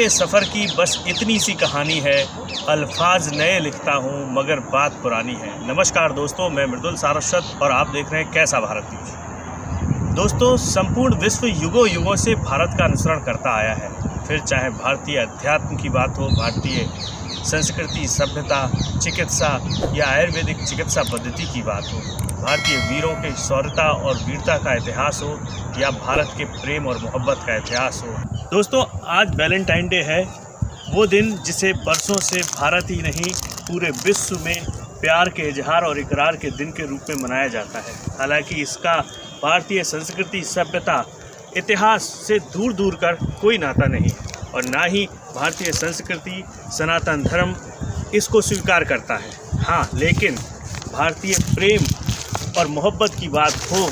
मेरे सफ़र की बस इतनी सी कहानी है, अल्फाज नए लिखता हूँ मगर बात पुरानी है। नमस्कार दोस्तों, मैं मृदुल सारस्वत और आप देख रहे हैं कैसा भारत न्यूज। दोस्तों, संपूर्ण विश्व युगों युगों से भारत का अनुसरण करता आया है। फिर चाहे भारतीय अध्यात्म की बात हो, भारतीय संस्कृति, सभ्यता, चिकित्सा या आयुर्वेदिक चिकित्सा पद्धति की बात हो, भारतीय वीरों के शौर्यता और वीरता का इतिहास हो या भारत के प्रेम और मोहब्बत का इतिहास हो। दोस्तों, आज वैलेंटाइन डे है, वो दिन जिसे बरसों से भारत ही नहीं पूरे विश्व में प्यार के इजहार और इकरार के दिन के रूप में मनाया जाता है। हालांकि इसका भारतीय संस्कृति, सभ्यता, इतिहास से दूर दूर कर कोई नाता नहीं है और ना ही भारतीय संस्कृति, सनातन धर्म इसको स्वीकार करता है। हाँ, लेकिन भारतीय प्रेम और मोहब्बत की बात हो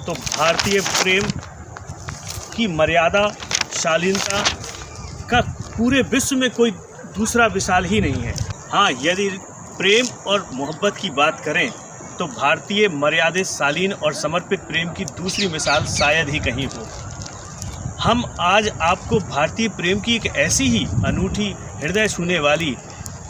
तो भारतीय प्रेम की मर्यादा, शालीनता का पूरे विश्व में कोई दूसरा मिसाल ही नहीं है। हाँ, यदि प्रेम और मोहब्बत की बात करें तो भारतीय मर्यादित, शालीन और समर्पित प्रेम की दूसरी मिसाल शायद ही कहीं हो। हम आज आपको भारतीय प्रेम की एक ऐसी ही अनूठी, हृदय छूने वाली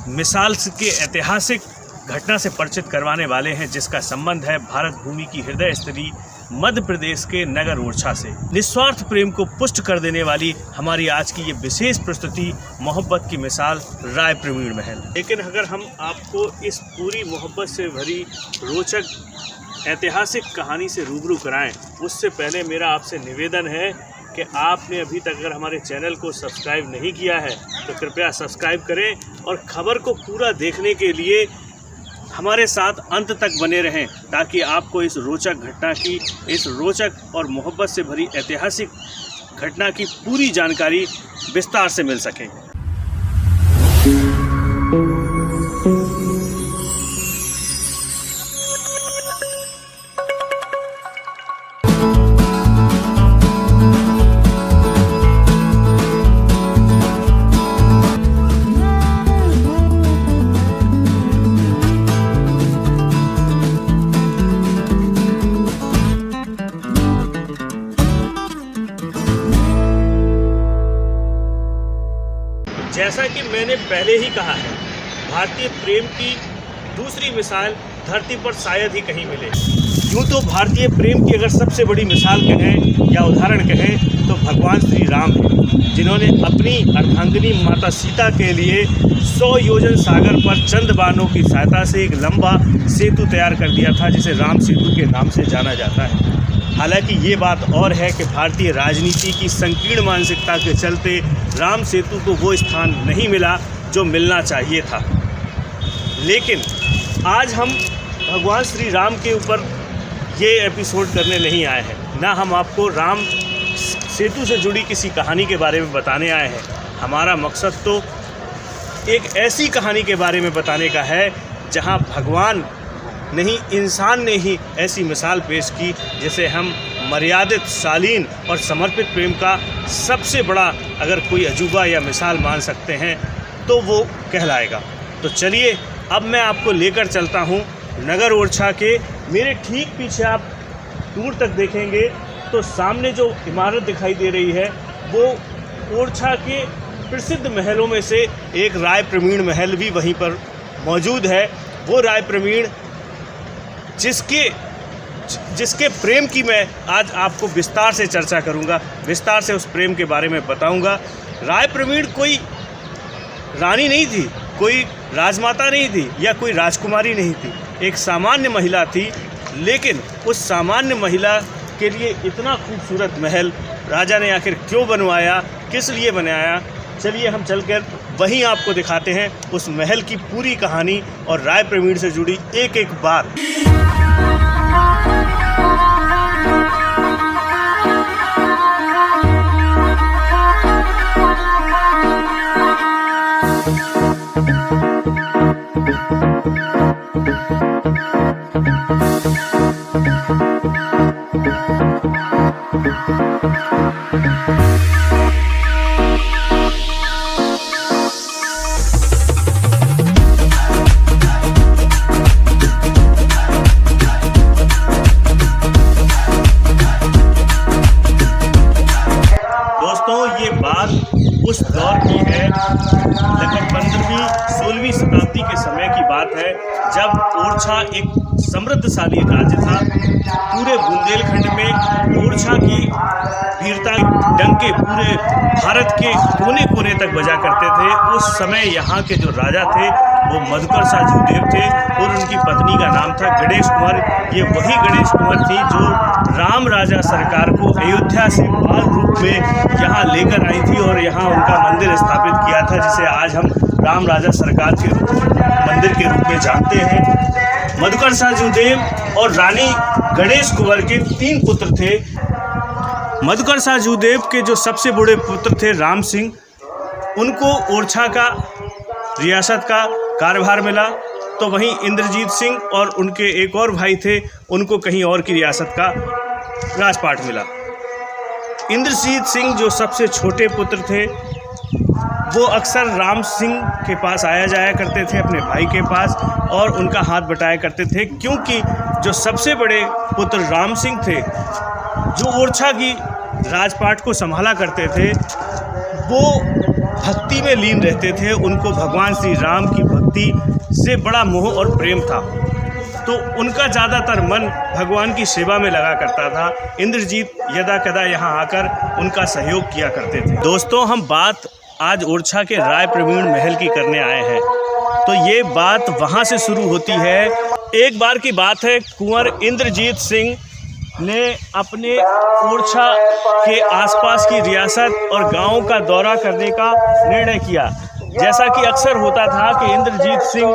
मिसाल के ऐतिहासिक घटना से परिचित करवाने वाले हैं, जिसका संबंध है भारत भूमि की हृदय स्थली मध्य प्रदेश के नगर ओरछा से। निस्वार्थ प्रेम को पुष्ट कर देने वाली हमारी आज की ये विशेष प्रस्तुति मोहब्बत की मिसाल राय प्रवीण महल। लेकिन अगर हम आपको इस पूरी मोहब्बत से भरी रोचक ऐतिहासिक कहानी से रूबरू कराएं, उससे पहले मेरा आपसे निवेदन है कि आपने अभी तक अगर हमारे चैनल को सब्सक्राइब नहीं किया है तो कृपया सब्सक्राइब करें और खबर को पूरा देखने के लिए हमारे साथ अंत तक बने रहें, ताकि आपको इस रोचक घटना की, इस रोचक और मोहब्बत से भरी ऐतिहासिक घटना की पूरी जानकारी विस्तार से मिल सके। जैसा कि मैंने पहले ही कहा है, भारतीय प्रेम की दूसरी मिसाल धरती पर शायद ही कहीं मिले। यूँ तो भारतीय प्रेम की अगर सबसे बड़ी मिसाल कहें या उदाहरण कहें तो भगवान श्री राम हैं, जिन्होंने अपनी अर्धांगिनी माता सीता के लिए 100 योजन सागर पर चंद बाणों की सहायता से एक लंबा सेतु तैयार कर दिया था, जिसे राम सेतु के नाम से जाना जाता है। हालांकि ये बात और है कि भारतीय राजनीति की संकीर्ण मानसिकता के चलते राम सेतु को वो स्थान नहीं मिला जो मिलना चाहिए था। लेकिन आज हम भगवान श्री राम के ऊपर ये एपिसोड करने नहीं आए हैं, ना हम आपको राम सेतु से जुड़ी किसी कहानी के बारे में बताने आए हैं। हमारा मकसद तो एक ऐसी कहानी के बारे में बताने का है जहां भगवान नहीं, इंसान ने ही ऐसी मिसाल पेश की जिसे हम मर्यादित, शालीन और समर्पित प्रेम का सबसे बड़ा अगर कोई अजूबा या मिसाल मान सकते हैं तो वो कहलाएगा। तो चलिए, अब मैं आपको लेकर चलता हूँ नगर ओरछा के। मेरे ठीक पीछे आप दूर तक देखेंगे तो सामने जो इमारत दिखाई दे रही है वो ओरछा के प्रसिद्ध महलों में से एक राय प्रवीण महल भी वहीं पर मौजूद है। वो राय प्रवीण जिसके प्रेम की मैं आज आपको विस्तार से चर्चा करूंगा, विस्तार से उस प्रेम के बारे में बताऊंगा। राय प्रवीण कोई रानी नहीं थी, कोई राजमाता नहीं थी या कोई राजकुमारी नहीं थी, एक सामान्य महिला थी। लेकिन उस सामान्य महिला के लिए इतना खूबसूरत महल राजा ने आखिर क्यों बनवाया, किस लिए बनाया, चलिए हम चलकर वहीं आपको दिखाते हैं उस महल की पूरी कहानी और राय प्रवीण से जुड़ी एक एक बात। उस दौर की है बात है जब ओरछा एक समृद्धशाली राज्य था। पूरे बुंदेलखंड में ओरछा की वीरता डंके पूरे भारत के कोने कोने तक बजा करते थे। उस समय यहाँ के जो राजा थे वो मधुकर शाह जूदेव थे और उनकी पत्नी का नाम था गणेश कुंवर। ये वही गणेश कुंवर थी जो राम राजा सरकार को अयोध्या से बाल रूप में यहाँ लेकर आई थी और यहाँ उनका मंदिर स्थापित किया था, जिसे आज हम राम राजा सरकार के मंदिर के रूप में जानते हैं। मधुकर शाह जूदेव और रानी गणेश कुंवर के 3 पुत्र थे। मधुकर शाह जूदेव के जो सबसे बड़े पुत्र थे राम सिंह, उनको ओरछा का रियासत का कार्यभार मिला, तो वहीं इंद्रजीत सिंह और उनके एक और भाई थे, उनको कहीं और की रियासत का राजपाट मिला। इंद्रजीत सिंह जो सबसे छोटे पुत्र थे वो अक्सर राम सिंह के पास आया जाया करते थे, अपने भाई के पास, और उनका हाथ बटाया करते थे, क्योंकि जो सबसे बड़े पुत्र राम सिंह थे जो ओरछा की राजपाट को संभाला करते थे, वो भक्ति में लीन रहते थे। उनको भगवान श्री राम की भक्ति से बड़ा मोह और प्रेम था, तो उनका ज़्यादातर मन भगवान की सेवा में लगा करता था। इंद्रजीत यदा कदा यहाँ आकर उनका सहयोग किया करते थे। दोस्तों, हम बात आज ओरछा के राय प्रवीण महल की करने आए हैं, तो ये बात वहाँ से शुरू होती है। एक बार की बात है, कुंवर इंद्रजीत सिंह ने अपने ओरछा के आसपास की रियासत और गांव का दौरा करने का निर्णय किया। जैसा कि अक्सर होता था कि इंद्रजीत सिंह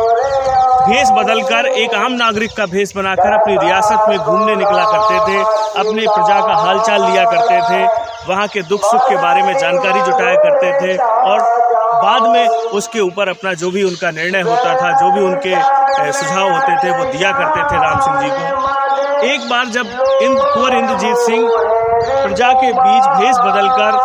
भेष बदलकर एक आम नागरिक का भेष बनाकर अपनी रियासत में घूमने निकला करते थे, अपने प्रजा का हालचाल लिया करते थे, वहाँ के दुख सुख के बारे में जानकारी जुटाया करते थे और बाद में उसके ऊपर अपना जो भी उनका निर्णय होता था, जो भी उनके सुझाव होते थे, वो दिया करते थे राम सिंह जी को। एक बार जब कुंवर इंद्रजीत सिंह प्रजा के बीच भेष बदलकर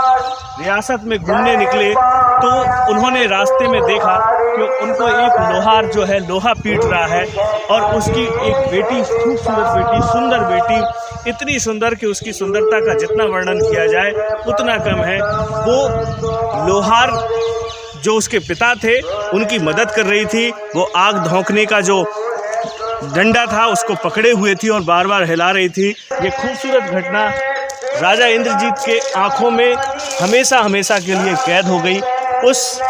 रियासत में घूमने निकले, तो उन्होंने रास्ते में देखा कि उनको एक लोहार जो है लोहा पीट रहा है और उसकी एक बेटी, खूबसूरत बेटी, सुंदर बेटी, इतनी सुंदर कि उसकी सुंदरता का जितना वर्णन किया जाए उतना कम है। वो लोहार जो उसके पिता थे उनकी मदद कर रही थी, वो आग धोंकने का जो डंडा था उसको पकड़े हुए थी और बार बार हिला रही थी। ये खूबसूरत घटना राजा इंद्रजीत के आंखों में हमेशा हमेशा के लिए कैद हो गई। उस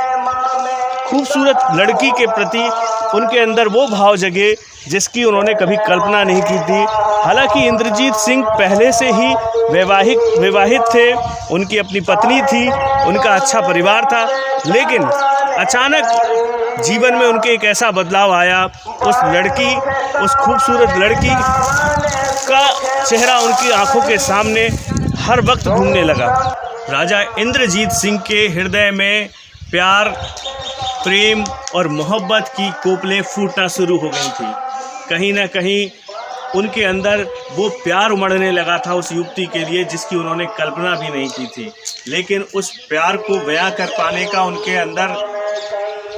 खूबसूरत लड़की के प्रति उनके अंदर वो भाव जगे जिसकी उन्होंने कभी कल्पना नहीं की थी। हालांकि इंद्रजीत सिंह पहले से ही विवाहित थे, उनकी अपनी पत्नी थी, उनका अच्छा परिवार था, लेकिन अचानक जीवन में उनके एक ऐसा बदलाव आया। उस खूबसूरत लड़की का चेहरा उनकी आंखों के सामने हर वक्त घूमने लगा। राजा इंद्रजीत सिंह के हृदय में प्यार, प्रेम और मोहब्बत की कोपलें फूटना शुरू हो गई थी। कहीं ना कहीं उनके अंदर वो प्यार उमड़ने लगा था उस युवती के लिए जिसकी उन्होंने कल्पना भी नहीं की थी, लेकिन उस प्यार को बयां कर पाने का उनके अंदर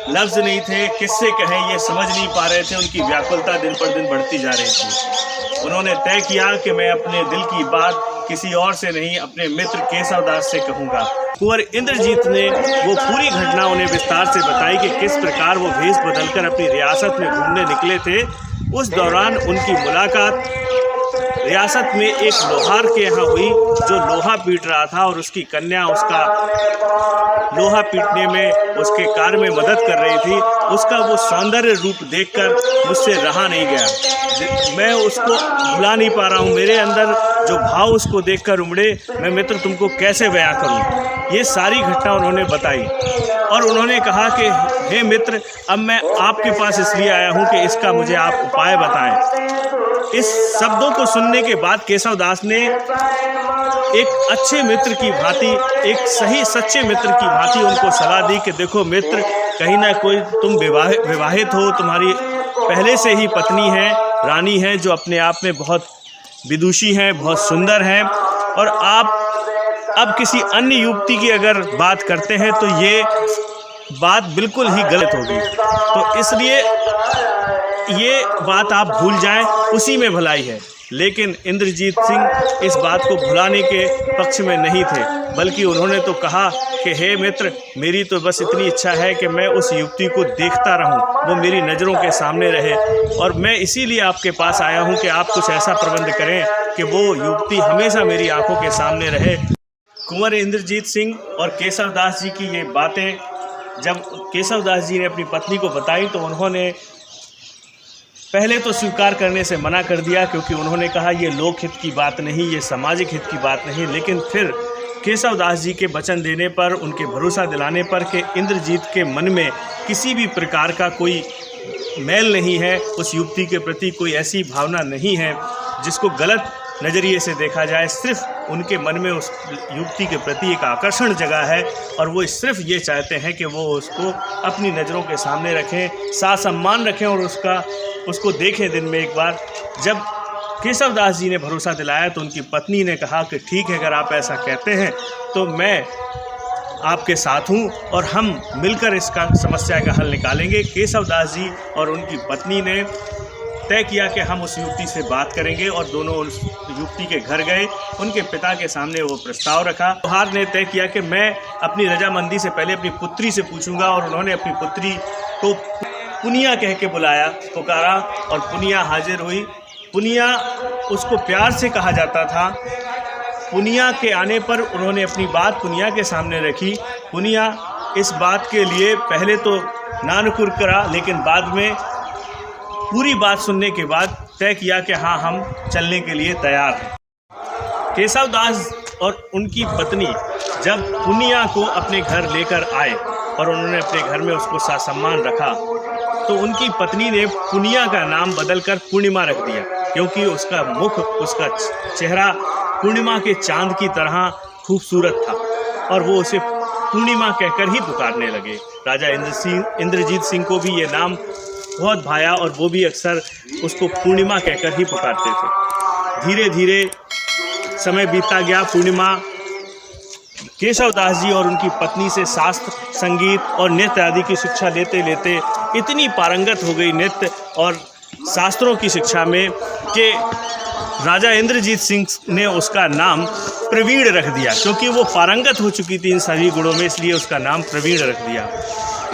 लफ्ज़ नहीं थे, किससे कहें ये समझ नहीं पा रहे थे। उनकी व्याकुलता दिन पर दिन बढ़ती जा रही थी। उन्होंने तय किया कि मैं अपने दिल की बात किसी और से नहीं, अपने मित्र केशव दास से कहूँगा। कुंवर इंद्रजीत ने वो पूरी घटना उन्हें विस्तार से बताई कि किस प्रकार वो भेष बदलकर अपनी रियासत में घूमने निकले थे। उस दौरान उनकी मुलाकात रियासत में एक लोहार के यहाँ हुई जो लोहा पीट रहा था और उसकी कन्या उसका लोहा पीटने में उसके कार्य में मदद कर रही थी। उसका वो सौंदर्य रूप देखकर मुझसे रहा नहीं गया। मैं उसको भुला नहीं पा रहा हूँ। मेरे अंदर जो भाव उसको देखकर उमड़े, मैं मित्र तुमको कैसे बयां करूँ। ये सारी घटना उन्होंने बताई और उन्होंने कहा कि हे मित्र, अब मैं आपके पास इसलिए आया हूँ कि इसका मुझे आप उपाय बताएं। इस शब्दों को सुनने के बाद केशव दास ने एक अच्छे मित्र की भांति, एक सही सच्चे मित्र की भांति उनको सलाह दी कि देखो मित्र, कहीं ना कोई तुम विवाहित हो, तुम्हारी पहले से ही पत्नी है, रानी है, जो अपने आप में बहुत विदुषी हैं, बहुत सुंदर हैं, और आप अब किसी अन्य युवती की अगर बात करते हैं तो ये बात बिल्कुल ही गलत होगी। तो इसलिए ये बात आप भूल जाएं, उसी में भलाई है। लेकिन इंद्रजीत सिंह इस बात को भुलाने के पक्ष में नहीं थे, बल्कि उन्होंने तो कहा कि हे मित्र, मेरी तो बस इतनी इच्छा है कि मैं उस युवती को देखता रहूं, वो मेरी नज़रों के सामने रहे, और मैं इसीलिए आपके पास आया हूं कि आप कुछ ऐसा प्रबंध करें कि वो युवती हमेशा मेरी आंखों के सामने रहे। कुंवर इंद्रजीत सिंह और केशव दास जी की ये बातें जब केशव दास जी ने अपनी पत्नी को बताई तो उन्होंने पहले तो स्वीकार करने से मना कर दिया, क्योंकि उन्होंने कहा ये लोक हित की बात नहीं, ये सामाजिक हित की बात नहीं। लेकिन फिर केशव दास जी के वचन देने पर, उनके भरोसा दिलाने पर कि इंद्रजीत के मन में किसी भी प्रकार का कोई मैल नहीं है, उस युवती के प्रति कोई ऐसी भावना नहीं है जिसको गलत नज़रिए से देखा जाए, सिर्फ उनके मन में उस युवती के प्रति एक आकर्षण जगा है, और वो सिर्फ ये चाहते हैं कि वो उसको अपनी नज़रों के सामने रखें, सासम्मान रखें और उसको देखें दिन में एक बार। जब केशव दास जी ने भरोसा दिलाया तो उनकी पत्नी ने कहा कि ठीक है, अगर आप ऐसा कहते हैं तो मैं आपके साथ हूँ और हम मिलकर इसका समस्या का हल निकालेंगे। केशव दास जी और उनकी पत्नी ने तय किया कि हम उस युवती से बात करेंगे, और दोनों उस युवती के घर गए। उनके पिता के सामने वो प्रस्ताव रखा। लोहार ने तय किया कि मैं अपनी रजामंदी से पहले अपनी पुत्री से पूछूंगा, और उन्होंने अपनी पुत्री को पुनिया कह के बुलाया, पुकारा, और पुनिया हाजिर हुई। पुनिया उसको प्यार से कहा जाता था। पुनिया के आने पर उन्होंने अपनी बात पुनिया के सामने रखी। पुनिया इस बात के लिए पहले तो नानुकुर करा, लेकिन बाद में पूरी बात सुनने के बाद तय किया कि हाँ, हम चलने के लिए तैयार हैं। केशव दास और उनकी पत्नी जब पुनिया को अपने घर लेकर आए और उन्होंने अपने घर में उसको सासम्मान रखा, तो उनकी पत्नी ने पुनिया का नाम बदलकर पूर्णिमा रख दिया, क्योंकि उसका मुख, उसका चेहरा पूर्णिमा के चांद की तरह खूबसूरत था, और वो उसे पूर्णिमा कहकर ही पुकारने लगे। राजा इंद्रजीत सिंह को भी ये नाम बहुत भाया, और वो भी अक्सर उसको पूर्णिमा कहकर ही पुकारते थे। धीरे धीरे समय बीतता गया। पूर्णिमा केशव दास जी और उनकी पत्नी से शास्त्र, संगीत और नृत्य आदि की शिक्षा लेते लेते इतनी पारंगत हो गई नृत्य और शास्त्रों की शिक्षा में कि राजा इंद्रजीत सिंह ने उसका नाम प्रवीण रख दिया, क्योंकि वो पारंगत हो चुकी थी इन सभी गुणों में, इसलिए उसका नाम प्रवीण रख दिया।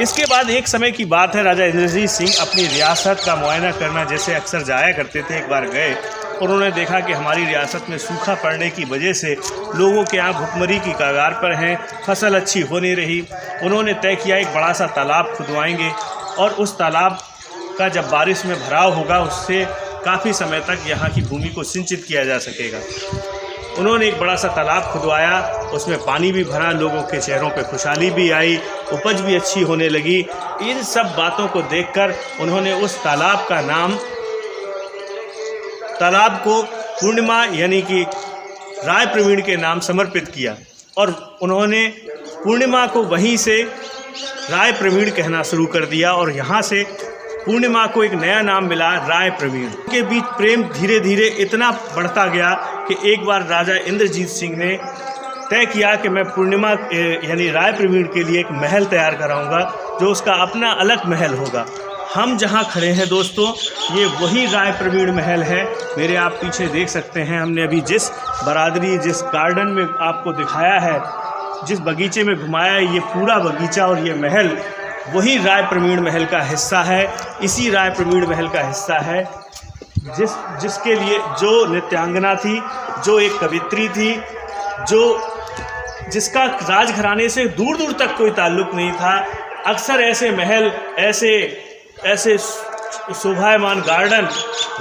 इसके बाद एक समय की बात है, राजा इंद्रजीत सिंह अपनी रियासत का मुआयना करना जैसे अक्सर जाया करते थे, एक बार गए और उन्होंने देखा कि हमारी रियासत में सूखा पड़ने की वजह से लोगों के यहाँ भुखमरी की कगार पर हैं, फसल अच्छी हो नहीं रही। उन्होंने तय किया एक बड़ा सा तालाब खुदवाएंगे, और उस तालाब का जब बारिश में भराव होगा उससे काफ़ी समय तक यहाँ की भूमि को सिंचित किया जा सकेगा। उन्होंने एक बड़ा सा तालाब खुदवाया, उसमें पानी भी भरा, लोगों के चेहरों पे खुशहाली भी आई, उपज भी अच्छी होने लगी। इन सब बातों को देखकर उन्होंने उस तालाब का नाम, तालाब को पूर्णिमा यानी कि राय प्रवीण के नाम समर्पित किया, और उन्होंने पूर्णिमा को वहीं से राय प्रवीण कहना शुरू कर दिया, और यहाँ से पूर्णिमा को एक नया नाम मिला, राय प्रवीण। के बीच प्रेम धीरे धीरे इतना बढ़ता गया कि एक बार राजा इंद्रजीत सिंह ने तय किया कि मैं पूर्णिमा यानी राय प्रवीण के लिए एक महल तैयार कराऊंगा, जो उसका अपना अलग महल होगा। हम जहां खड़े हैं दोस्तों, ये वही राय प्रवीण महल है। मेरे आप पीछे देख सकते हैं, हमने अभी जिस बरादरी, जिस गार्डन में आपको दिखाया है, जिस बगीचे में घुमाया है, ये पूरा बगीचा और ये महल वही राय प्रवीण महल का हिस्सा है। इसी राय प्रवीण महल का हिस्सा है जिसके लिए जो नृत्यांगना थी, जो एक कवित्री थी, जिसका राजघराने से दूर दूर तक कोई ताल्लुक़ नहीं था। अक्सर ऐसे महल, ऐसे शोभायमान गार्डन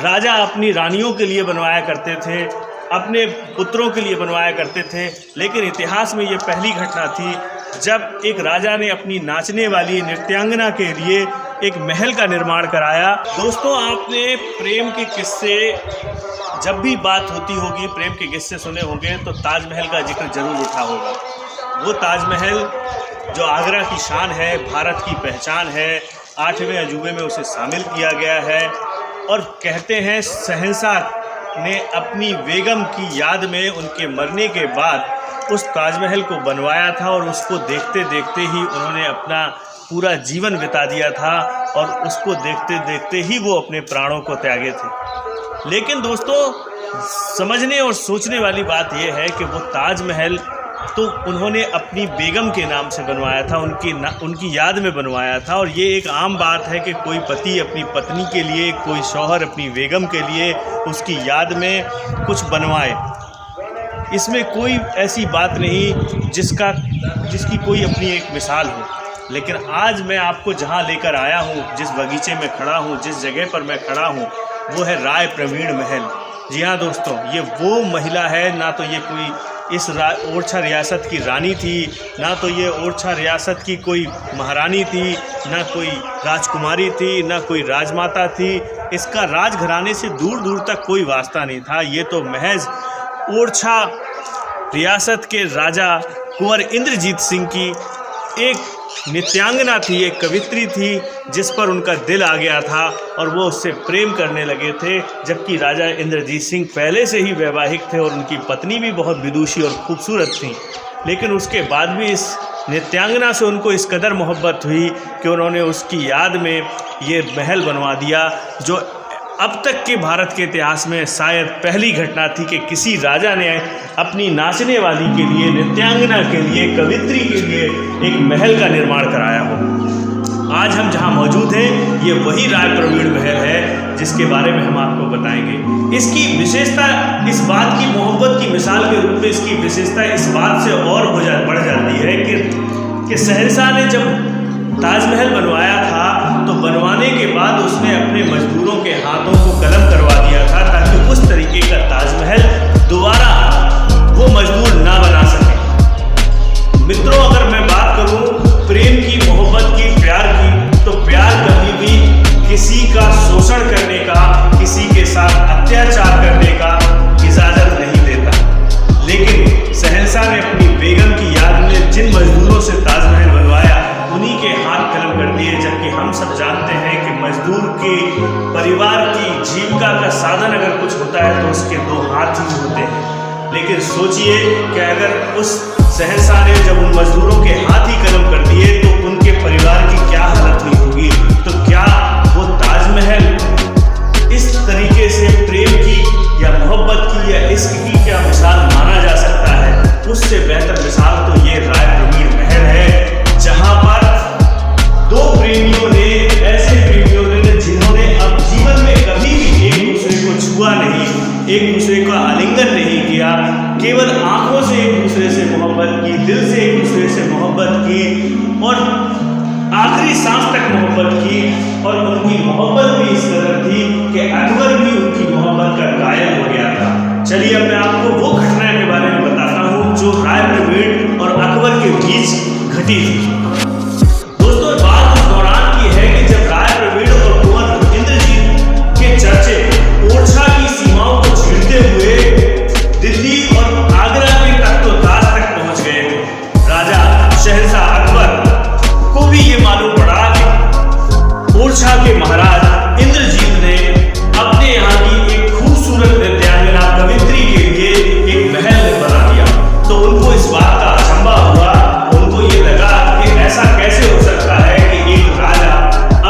राजा अपनी रानियों के लिए बनवाया करते थे, अपने पुत्रों के लिए बनवाया करते थे। लेकिन इतिहास में ये पहली घटना थी जब एक राजा ने अपनी नाचने वाली नृत्यांगना के लिए एक महल का निर्माण कराया। दोस्तों, आपने प्रेम के किस्से, जब भी बात होती होगी, प्रेम के किस्से सुने होंगे तो ताजमहल का जिक्र जरूर उठा होगा। वो ताजमहल जो आगरा की शान है, भारत की पहचान है, 8वें अजूबे में उसे शामिल किया गया है। और कहते हैं शहंशाह ने अपनी बेगम की याद में उनके मरने के बाद उस ताजमहल को बनवाया था, और उसको देखते देखते ही उन्होंने अपना पूरा जीवन बिता दिया था और उसको देखते देखते ही वो अपने प्राणों को त्यागे थे। लेकिन दोस्तों, समझने और सोचने वाली बात यह है कि वो ताजमहल तो उन्होंने अपनी बेगम के नाम से बनवाया था, उनकी याद में बनवाया था। और ये एक आम बात है कि कोई पति अपनी पत्नी के लिए, कोई शौहर अपनी बेगम के लिए उसकी याद में कुछ बनवाए। इसमें कोई ऐसी बात नहीं जिसकी कोई अपनी एक मिसाल हो। लेकिन आज मैं आपको जहां लेकर आया हूं, जिस बगीचे में खड़ा हूं, जिस जगह पर मैं खड़ा हूं, वो है राय प्रवीण महल। जी हाँ दोस्तों, ये वो महिला है, ना तो ये कोई इस ओरछा रियासत की रानी थी, ना तो ये ओरछा रियासत की कोई महारानी थी, ना कोई राजकुमारी थी, ना कोई राजमाता थी। इसका राजघराने से दूर दूर तक कोई वास्ता नहीं था। ये तो महज ओरछा रियासत के राजा कुंवर इंद्रजीत सिंह की एक नित्यांगना थी, एक कवित्री थी, जिस पर उनका दिल आ गया था और वो उससे प्रेम करने लगे थे। जबकि राजा इंद्रजीत सिंह पहले से ही वैवाहिक थे और उनकी पत्नी भी बहुत विदुषी और खूबसूरत थी। लेकिन उसके बाद भी इस नित्यांगना से उनको इस कदर मोहब्बत हुई कि उन्होंने उसकी याद में ये महल बनवा दिया, जो अब तक के भारत के इतिहास में शायद पहली घटना थी कि किसी राजा ने अपनी नाचने वाली के लिए, नित्यांगना के लिए, कवित्री के लिए एक महल का निर्माण कराया हो। आज हम जहां मौजूद हैं, ये वही राय प्रवीण महल है जिसके बारे में हम आपको बताएंगे। इसकी विशेषता इस बात की, मोहब्बत की मिसाल के रूप में इसकी विशेषता इस बात से और बढ़ जाती है कि शहंशाह ने जब ताजमहल बनवाया था तो बनवाने के बाद उसने अपने मजदूरों के हाथों को कलम करवा दिया था, ताकि उस तरीके का ताजमहल दोबारा वो मजदूर ना बना सके। मित्रों, अगर मैं बात करूं प्रेम की, मोहब्बत की, प्यार की, तो प्यार कभी भी किसी का शोषण करने का, किसी के साथ अत्याचार करने का इजाज़त नहीं देता। लेकिन शहंशाह ने अपनी बेगम की याद में जिन मजदूरों से ताजमहल बनवाया, उन्हीं के हाथ कलम कर दिए। जबकि हम सब जानते हैं कि मजदूर के परिवार की जीविका का साधन अगर कुछ होता है तो उसके दो हाथ ही होते हैं। लेकिन सोचिए कि अगर उस शहंशाह ने जब उन मजदूरों के हाथ ही कलम कर दिए तो उनके परिवार की क्या हालत हुई होगी। तो क्या वो ताजमहल इस तरीके से प्रेम की या मोहब्बत की या इश्क की क्या मिसाल माना जा सकता है? उससे बेहतर मिसाल तो ये राय प्रवीण महल है, जहां पर दो प्रेमियों ने, ऐसे प्रेमियों ने जिन्होंने अब जीवन में कभी भी एक दूसरे को छुआ नहीं, एक दूसरे का आलिंगन नहीं किया, केवल आंखों से एक दूसरे से मोहब्बत की, दिल से एक दूसरे से मोहब्बत की और आखिरी सांस तक मोहब्बत की। और उनकी मोहब्बत भी इस कदर थी कि अकबर भी उनकी मोहब्बत का कायल हो गया था। चलिए अब मैं आपको वो घटना के बारे में बताता हूँ जो राय प्रवीण और अकबर के बीच घटी थी। दोस्तों, बात उस दौरान की है कि जब राय प्रवीण और कुंवर इंद्रजीत के चर्चे ओरछा की सीमाओं को छीनते हुए दिल्ली और आगरा के तख्तोताज तक पहुंच गए थे। राजा शहंशाह अकबर को भी ये मालूम पड़ा कि ओरछा के महाराज इंद्रजीत ने अपने यहाँ की एक खूबसूरत नित्यांगना कवित्री के लिए एक महल बना दिया। तो उनको इस बात का अचंभा हुआ, उनको ये लगा कि ऐसा कैसे हो सकता है कि एक राजा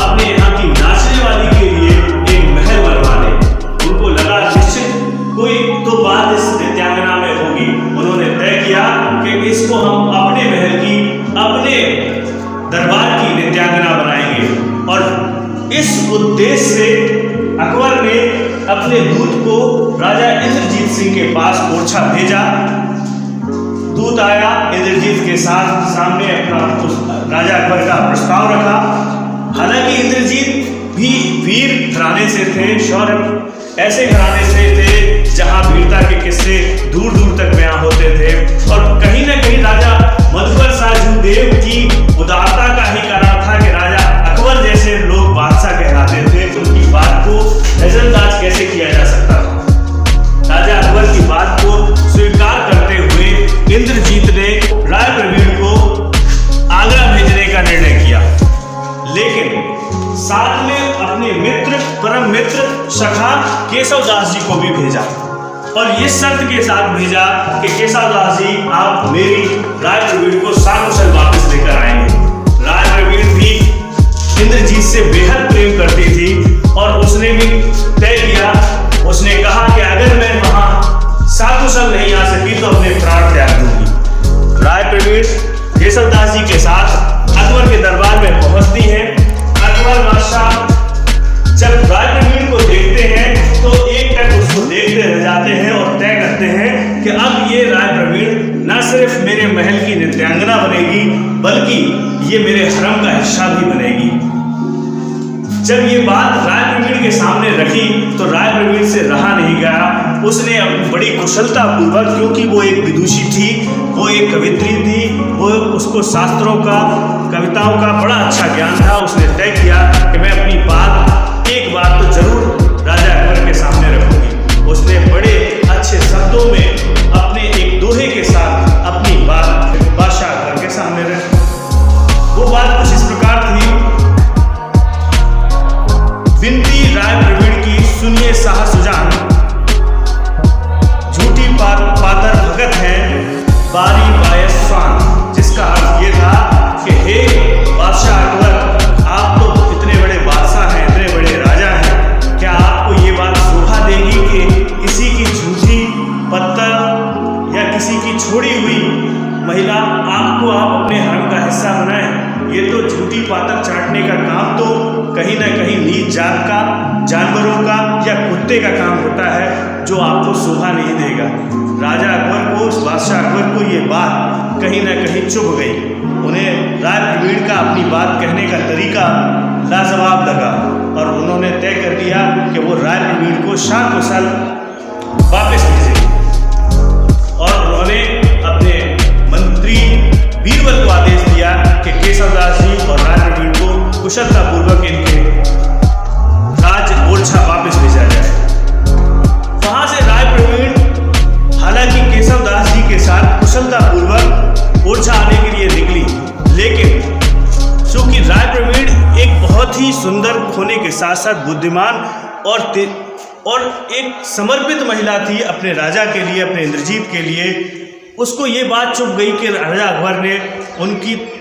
अपने यहाँ की नाचने वाली के लिए एक महल बनवा दे। उनको लगा निश्चित कोई तो बात इस नित्यांगना में होगी। उन्होंने तय किया कि इसको हम अपने महल की, अपने दरबार की नित्यांगना बनाएंगे। और इस उद्देश्य से अकबर ने अपने दूत को राजा इंद्रजीत सिंह के पास ओरछा भेजा। दूत आया, इंद्रजीत के साथ सामने अपना राजा अकबर का प्रस्ताव रखा। हालांकि इंद्रजीत भी वीर घराने से थे, शौर्य ऐसे घराने से थे जहां वीरता के किस्से दूर दूर तक बयां होते थे। और कहीं ना कहीं राजा मधुकर साजूदेव की उदारता का ही कारण था कि राजा अकबर जैसे लोग बादशाह कहलाते थे, उनकी बात को नजरअंदाज कैसे किया जा सकता था। राजा अकबर की बात को स्वीकार करते हुए इंद्रजीत ने राय प्रवीण को आगरा भेजने का निर्णय किया। लेकिन साथ में अपने मित्र, परम मित्र सखा केशवदास जी को भी भेजा और ये शर्त के साथ भेजा कि केशवदास जी, आप मेरी राय प्रवीण को साकुशल वापस लेकर आएंगे। राय प्रवीण भी इंद्रजीत से बेहद प्रेम करती थी और उसने भी तय किया, उसने कहा कि अगर मैं वहां साकुशल नहीं आ सकी तो अपने प्राण त्याग दूंगी। राय प्रवीण केशवदास जी के साथ अकबर के दरबार में पहुंचती है। अकबर बादशाह जब राय प्रवीण को देखते हैं तो एक टक उसको देखते रह जाते हैं और तय करते हैं कि अब ये राय प्रवीण न सिर्फ मेरे महल की नृत्यांगना बनेगी बल्कि ये मेरे हरम का हिस्सा भी बनेगी। जब ये बात राय प्रवीण के सामने रखी तो राय प्रवीण से रहा नहीं गया। उसने अपनी बड़ी कुशलता पूर्वक, क्योंकि वो एक विदुषी थी, वो एक कवित्री थी, वो उसको शास्त्रों का, कविताओं का बड़ा अच्छा ज्ञान था। उसने तय किया कि मैं अपनी बात एक बात तो जरूर राजा अकबर के सामने रखूंगी। उसने बड़े अच्छे शब्दों में अपने एक दोहे के साथ अपनी बात बादशाह अकबर के सामने रखी। वो बात कुछ इस प्रकार थी, विनती राय प्रवीण की सुनिए शाह सुजान, झूठी पातर भगत है बारी बायस स्वान। जिसका अर्थ ये था कि हे बादशाह अकबर, आप तो इतने बड़े बादशाह हैं, इतने बड़े राजा हैं, क्या आपको ये बात शोभा देगी कि किसी की झूठी पत्थर या किसी की छोड़ी हुई महिला आप अपने हरम का हिस्सा बनाएं? ये तो झूठी पातर चाटने का काम तो कहीं ना कहीं नीच जात का, जानवरों का या कुत्ते का काम होता है, जो आपको शोभा नहीं देगा। राजा अकबर को, बादशाह अकबर को ये बात कहीं ना कहीं चुभ गई। उन्हें राय प्रवीण का अपनी बात कहने का तरीका लाजवाब लगा और उन्होंने तय कर दिया कि वो राय प्रवीण को शाकुशल वापस भेजेंगे। और उन्होंने अपने मंत्री बीरबल को आदेश दिया कि केशवदास जी और राय प्रवीण को कुशलतापूर्वक इनके राज्य ओरछा वापस भेजा जाए। वहां से राय प्रवीण हालांकि केशवदास जी के साथ कुशलतापूर्वक ओरछा आने के लिए निकली, लेकिन चूंकि राय प्रवीण एक बहुत ही सुंदर होने के साथ साथ बुद्धिमान और एक समर्पित महिला थी अपने राजा के लिए, अपने इंद्रजीत के लिए, उसको ये बात चुभ गई कि राजा अकबर ने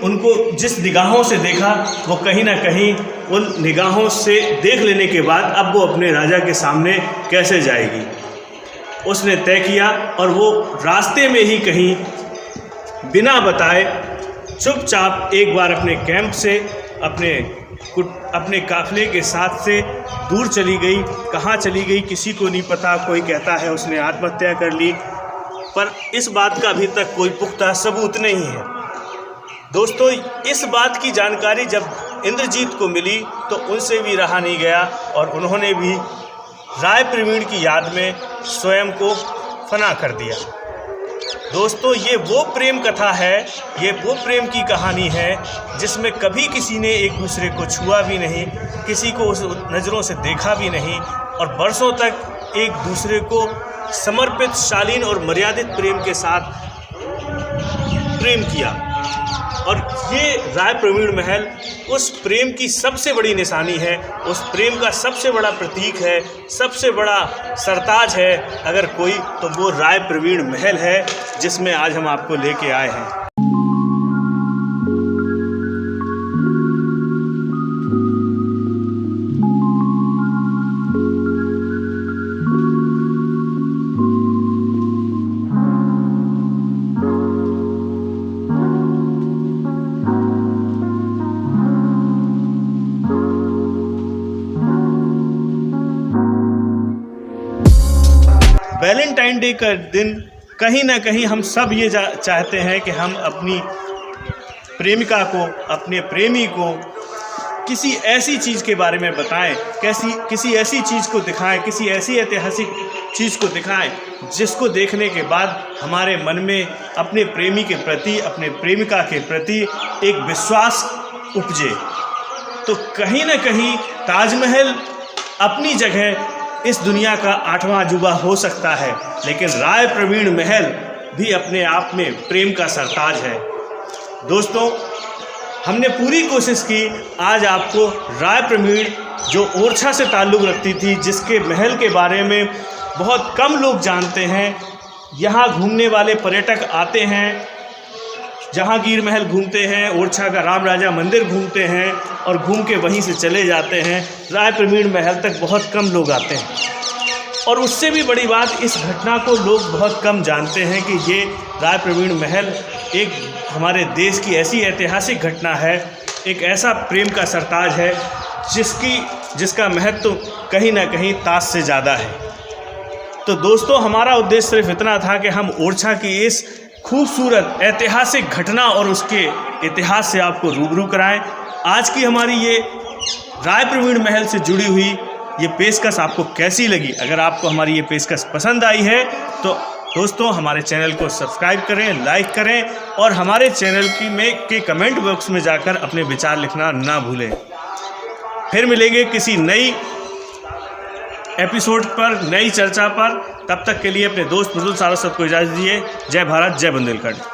उनको जिस निगाहों से देखा, वो कहीं ना कहीं उन निगाहों से देख लेने के बाद अब वो अपने राजा के सामने कैसे जाएगी। उसने तय किया और वो रास्ते में ही कहीं बिना बताए चुपचाप एक बार अपने कैंप से अपने काफिले के साथ से दूर चली गई। कहाँ चली गई किसी को नहीं पता। कोई कहता है उसने आत्महत्या कर ली, पर इस बात का अभी तक कोई पुख्ता सबूत नहीं है। दोस्तों, इस बात की जानकारी जब इंद्रजीत को मिली तो उनसे भी रहा नहीं गया और उन्होंने भी राय प्रवीण की याद में स्वयं को फना कर दिया। दोस्तों, ये वो प्रेम कथा है, ये वो प्रेम की कहानी है जिसमें कभी किसी ने एक दूसरे को छुआ भी नहीं, किसी को उस नज़रों से देखा भी नहीं और बरसों तक एक दूसरे को समर्पित, शालीन और मर्यादित प्रेम के साथ प्रेम किया। और ये राय प्रवीण महल उस प्रेम की सबसे बड़ी निशानी है, उस प्रेम का सबसे बड़ा प्रतीक है, सबसे बड़ा सरताज है अगर कोई, तो वो राय प्रवीण महल है जिसमें आज हम आपको लेके आए हैं। वैलेंटाइन डे का दिन कहीं ना कहीं हम सब ये चाहते हैं कि हम अपनी प्रेमिका को, अपने प्रेमी को किसी ऐसी चीज़ के बारे में बताएं, किसी ऐसी चीज़ को दिखाएं, किसी ऐसी ऐतिहासिक चीज़ को दिखाएं जिसको देखने के बाद हमारे मन में अपने प्रेमी के प्रति, अपने प्रेमिका के प्रति एक विश्वास उपजे। तो कहीं ना कहीं ताजमहल अपनी जगह इस दुनिया का 8वां अजूबा हो सकता है, लेकिन राय प्रवीण महल भी अपने आप में प्रेम का सरताज है। दोस्तों, हमने पूरी कोशिश की आज आपको राय प्रवीण, जो ओरछा से ताल्लुक़ रखती थी, जिसके महल के बारे में बहुत कम लोग जानते हैं, यहाँ घूमने वाले पर्यटक आते हैं जहांगीर महल घूमते हैं, ओरछा का राम राजा मंदिर घूमते हैं और घूम के वहीं से चले जाते हैं। राय प्रवीण महल तक बहुत कम लोग आते हैं। और उससे भी बड़ी बात, इस घटना को लोग बहुत कम जानते हैं कि ये राय प्रवीण महल एक हमारे देश की ऐसी ऐतिहासिक घटना है, एक ऐसा प्रेम का सरताज है जिसका महत्व कहीं ना कहीं ताज से ज़्यादा है। तो दोस्तों, हमारा उद्देश्य सिर्फ इतना था कि हम ओरछा की इस खूबसूरत ऐतिहासिक घटना और उसके इतिहास से आपको रूबरू कराएं। आज की हमारी ये राय प्रवीण महल से जुड़ी हुई ये पेशकश आपको कैसी लगी? अगर आपको हमारी ये पेशकश पसंद आई है तो दोस्तों हमारे चैनल को सब्सक्राइब करें, लाइक करें और हमारे चैनल के कमेंट बॉक्स में जाकर अपने विचार लिखना ना भूलें। फिर मिलेंगे किसी नई एपिसोड पर, नई चर्चा पर। तब तक के लिए अपने दोस्त मृदुल सारस्वत को इजाज़त दीजिए। जय भारत, जय बुंदेलखंड।